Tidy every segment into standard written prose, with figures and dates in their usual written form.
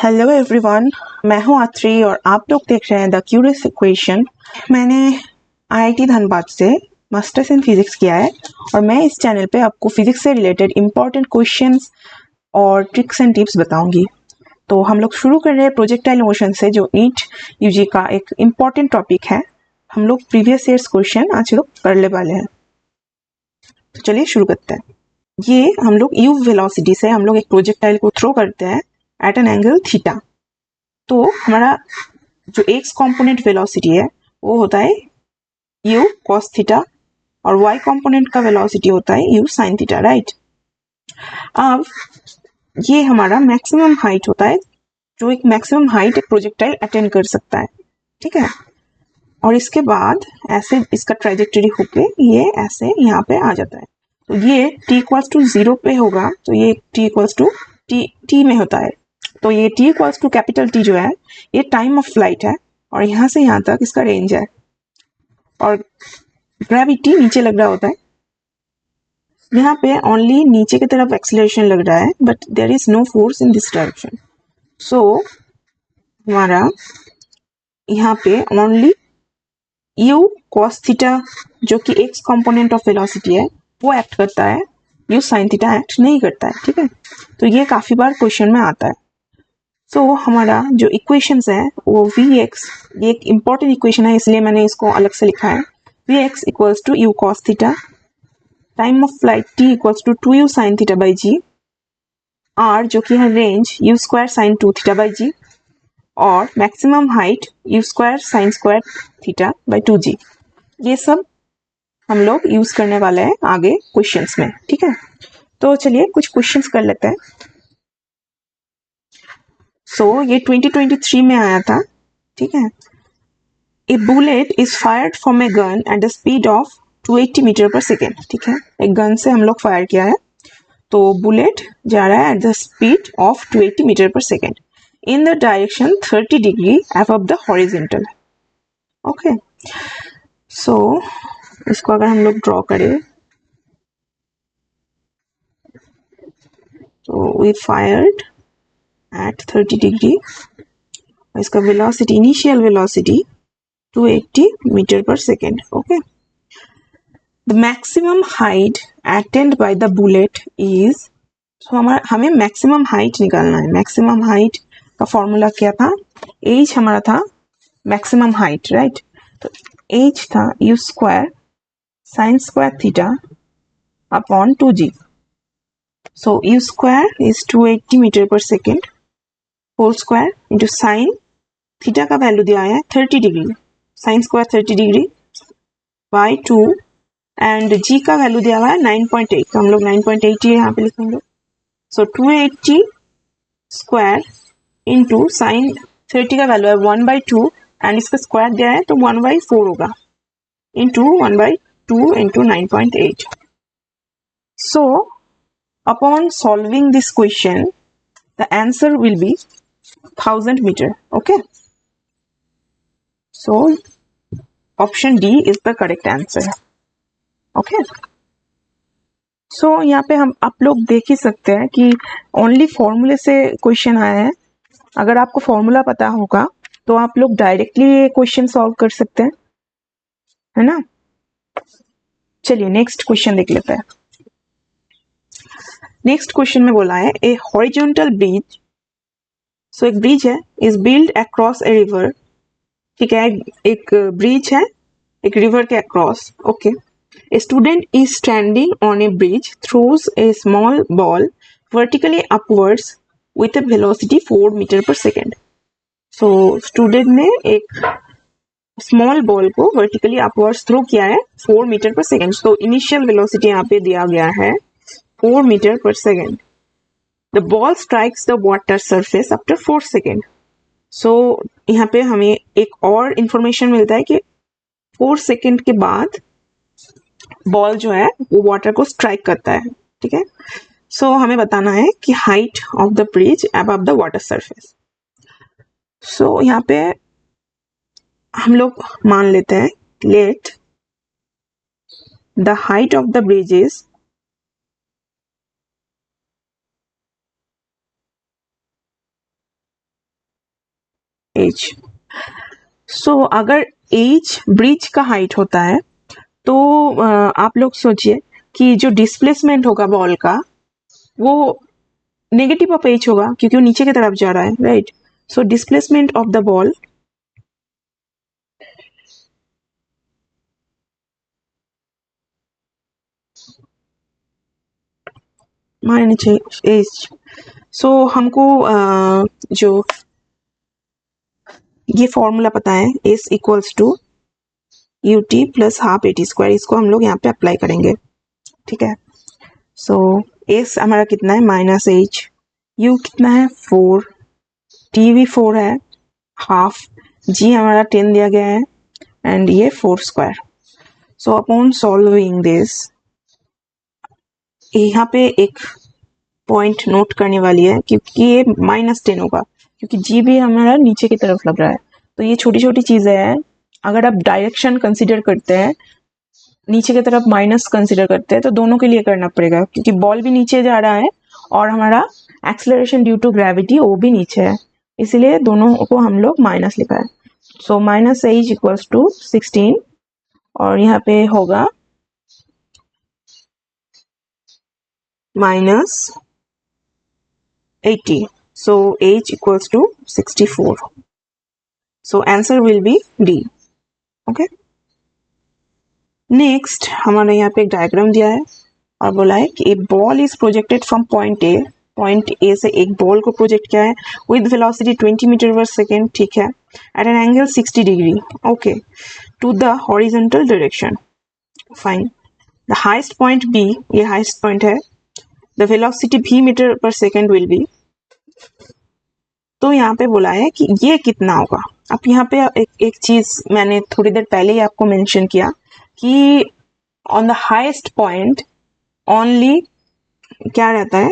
Hello everyone, मैं हूं आत्री और आप लोग देख रहे हैं द क्यूरियस इक्वेशन। मैंने आईआईटी धनबाद से मास्टर्स इन फिजिक्स किया है और मैं इस चैनल पे आपको फिजिक्स से रिलेटेड इंपॉर्टेंट क्वेश्चंस और ट्रिक्स एंड टिप्स बताऊंगी। तो हम लोग शुरू कर रहे हैं प्रोजेक्टाइल मोशन से, जो नीट यूजी का एक इम्पॉर्टेंट टॉपिक है। हम लोग प्रीवियस ईयर्स क्वेश्चन आज लोग करने वाले हैं, तो चलिए शुरू करते हैं। ये हम लोग यू वेलोसिटी से हम लोग एक प्रोजेक्टाइल को थ्रो करते हैं एट एन एंगल थीटा। तो हमारा जो एक्स कंपोनेंट वेलोसिटी है वो होता है यू कॉस थीटा और वाई कंपोनेंट का वेलोसिटी होता है यू साइन थीटा, राइट। अब ये हमारा मैक्सिमम हाइट होता है, जो एक मैक्सिमम हाइट एक प्रोजेक्टाइल अटेन कर सकता है, ठीक है। और इसके बाद ऐसे इसका ट्रेजेक्टरी होके ये ऐसे यहाँ पे आ जाता है। तो ये t इक्वल्स टू 0 पे होगा, तो ये t इक्वल्स टू t में होता है। तो ये t equals to capital T जो है ये टाइम ऑफ फ्लाइट है और यहाँ से यहाँ तक इसका रेंज है। और ग्रेविटी नीचे लग रहा होता है, यहाँ पे ओनली नीचे की तरफ एक्सीलरेशन लग रहा है, but there is no force in this direction. So हमारा यहाँ पे ओनली यू कॉस थीटा जो कि एक्स कंपोनेंट ऑफ वेलोसिटी है वो एक्ट करता है, यू साइन थीटा एक्ट नहीं करता है, ठीक है। तो ये काफी बार क्वेश्चन में आता है। तो हमारा जो इक्वेशंस है वो वी एक्स, ये एक इम्पॉर्टेंट इक्वेशन है इसलिए मैंने इसको अलग से लिखा है। V X equals to U cos theta, time of flight T equals to 2u sine theta by G, R जो कि है range U square sine 2 theta by G, और maximum height U square sine square theta by 2g। ये सब हम लोग use करने वाले हैं आगे क्वेश्चंस में, ठीक है। तो चलिए कुछ क्वेश्चंस कर लेते हैं। ये 2023 में आया था, ठीक है। A bullet is fired from a gun at the speed of 280 metre per second, ठीक है। एक गन से हम लोग फायर किया है, तो बुलेट जा रहा है at the speed of 280 metre per second in the direction 30 degree above the horizontal, okay. So इसको अगर हम लोग ड्रॉ करें तो वी फायर्ड एट 30 डिग्री, इसका velocity, initial velocity 280 metre per second, okay. The maximum height attained by the bullet is, हमें maximum height निकालना है। मैक्सिमम हाइट का फॉर्मूला क्या था? एच हमारा था मैक्सिमम हाइट, राइट। तो एच था U square sine square theta upon 2g। So U square is 280 metre per second whole square into sine theta का वैल्यू दिया है 30 degree, sine square 30 degree by 2, and g का value दिया हुआ है 9.8, तो हम लोग 9.8 यहाँ पे लिखेंगे। सो 280 स्क्वायर इंटू साइन 30 का वैल्यू है 1/2 एंड इसका स्क्वायर दिया है तो 1/4 होगा, into 1/2 into 9.8। So upon solving this question the answer will be 1000 metre, okay. So option D is the correct answer, okay. So यहाँ पे हम आप लोग देख ही सकते हैं कि ओनली फॉर्मूले से क्वेश्चन आया है। अगर आपको फॉर्मूला पता होगा तो आप लोग डायरेक्टली ये क्वेश्चन सॉल्व कर सकते हैं, है ना। चलिए नेक्स्ट क्वेश्चन देख लेते हैं। नेक्स्ट क्वेश्चन में बोला है ए हॉरिजॉन्टल ब्रिज, सो एक ब्रिज है, is build across a river, ठीक है। एक ब्रिज है एक रिवर के across, okay. A student is standing on a bridge, throws a small ball vertically upwards with a velocity 4 meter per second. So student ने एक small ball को vertically upwards throw किया है 4 meter per second. तो initial velocity यहाँ पे दिया गया है 4 meter per second. The ball strikes the water surface after 4 seconds. So यहाँ पे हमें एक और information मिलता है कि 4 सेकेंड के बाद बॉल जो है वो वाटर को स्ट्राइक करता है, ठीक है। सो हमें बताना है कि height of the bridge above the water surface. So यहाँ पे हम लोग मान लेते हैं let the height of the bridge is H. So अगर एज ब्रिज का हाइट होता है तो आप लोग सोचिए कि जो डिस्प्लेसमेंट होगा बॉल का वो नेगेटिव ऑफ एज होगा क्योंकि वो नीचे की तरफ जा रहा है, right. So displacement of the ball minus H. So हमको जो ये फॉर्मूला पता है S equals to U T plus half A T square, इसको हम लोग यहाँ पे अप्लाई करेंगे, ठीक है। सो एस हमारा कितना है माइनस एच, यू कितना है 4, टी भी 4 है, हाफ जी हमारा 10 दिया गया है एंड ये 4 square. So upon solving this, यहाँ पे एक पॉइंट नोट करने वाली है क्योंकि ये -10 होगा क्योंकि जी भी हमारा नीचे की तरफ लग रहा है। तो ये छोटी छोटी चीज़ें हैं, अगर आप डायरेक्शन कंसिडर करते हैं, नीचे की तरफ माइनस कंसिडर करते हैं तो दोनों के लिए करना पड़ेगा क्योंकि बॉल भी नीचे जा रहा है और हमारा एक्सेलरेशन ड्यू टू ग्रेविटी वो भी नीचे है, इसीलिए दोनों को हम लोग माइनस लिखा है। So minus H equals to 16 और यहाँ पे होगा minus 80, so h equals to 64. So answer will be D. Okay. Next हमारे यहाँ पे एक डायग्राम दिया है और बोला है कि a ball is projected from point A से एक बॉल को प्रोजेक्ट किया है with velocity 20 metre per second, ठीक है, at an angle 60 degree, okay, to the horizontal direction. Fine. The highest point B, ये highest point है, the velocity v metre per second will be, तो यहाँ पे बोला है कि ये कितना होगा। अब यहाँ पे एक चीज मैंने थोड़ी देर पहले ही आपको मेंशन किया कि on the highest point only क्या रहता है,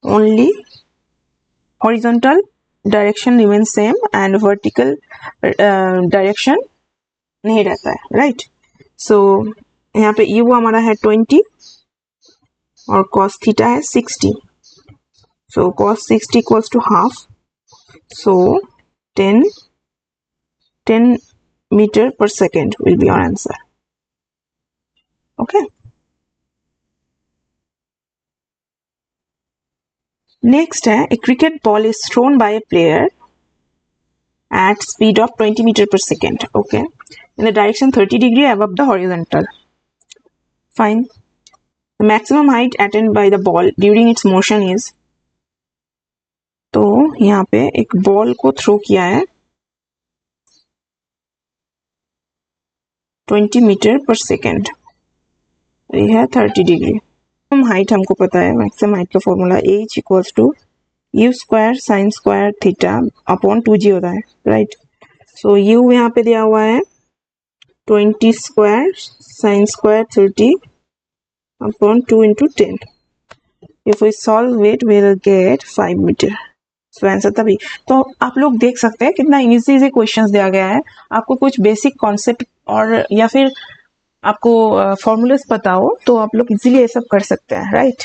only horizontal direction remain same and vertical direction नहीं रहता है, राइट। सो यहाँ पे यू हमारा है 20 और cos थीटा है 60. So cos 60 equals to half. So 10 meter per second will be our answer. Okay. Next है a cricket ball is thrown by a player at speed of 20 meter per second. Okay. In the direction 30 degree above the horizontal. Fine. The maximum height attained by the ball during its motion is, तो यहाँ पे एक ball को throw किया है 20 metre per second, ये है 30 degree. Height हमको पता है, मैक्सिमम हाइट का formula h equals to u square sine square theta upon 2g होता है, राइट। सो u यहाँ पे दिया हुआ है 20 square sine square 30 upon 2 into 10. If we solve it, we'll get 5 मीटर। सो आंसर तभी। तो आप लोग देख सकते हैं कितना इजी क्वेश्चंस दिया गया है, आपको कुछ बेसिक कॉन्सेप्ट और या फिर आपको फॉर्मूलाज पता हो तो आप लोग इजीली ये सब कर सकते हैं, राइट।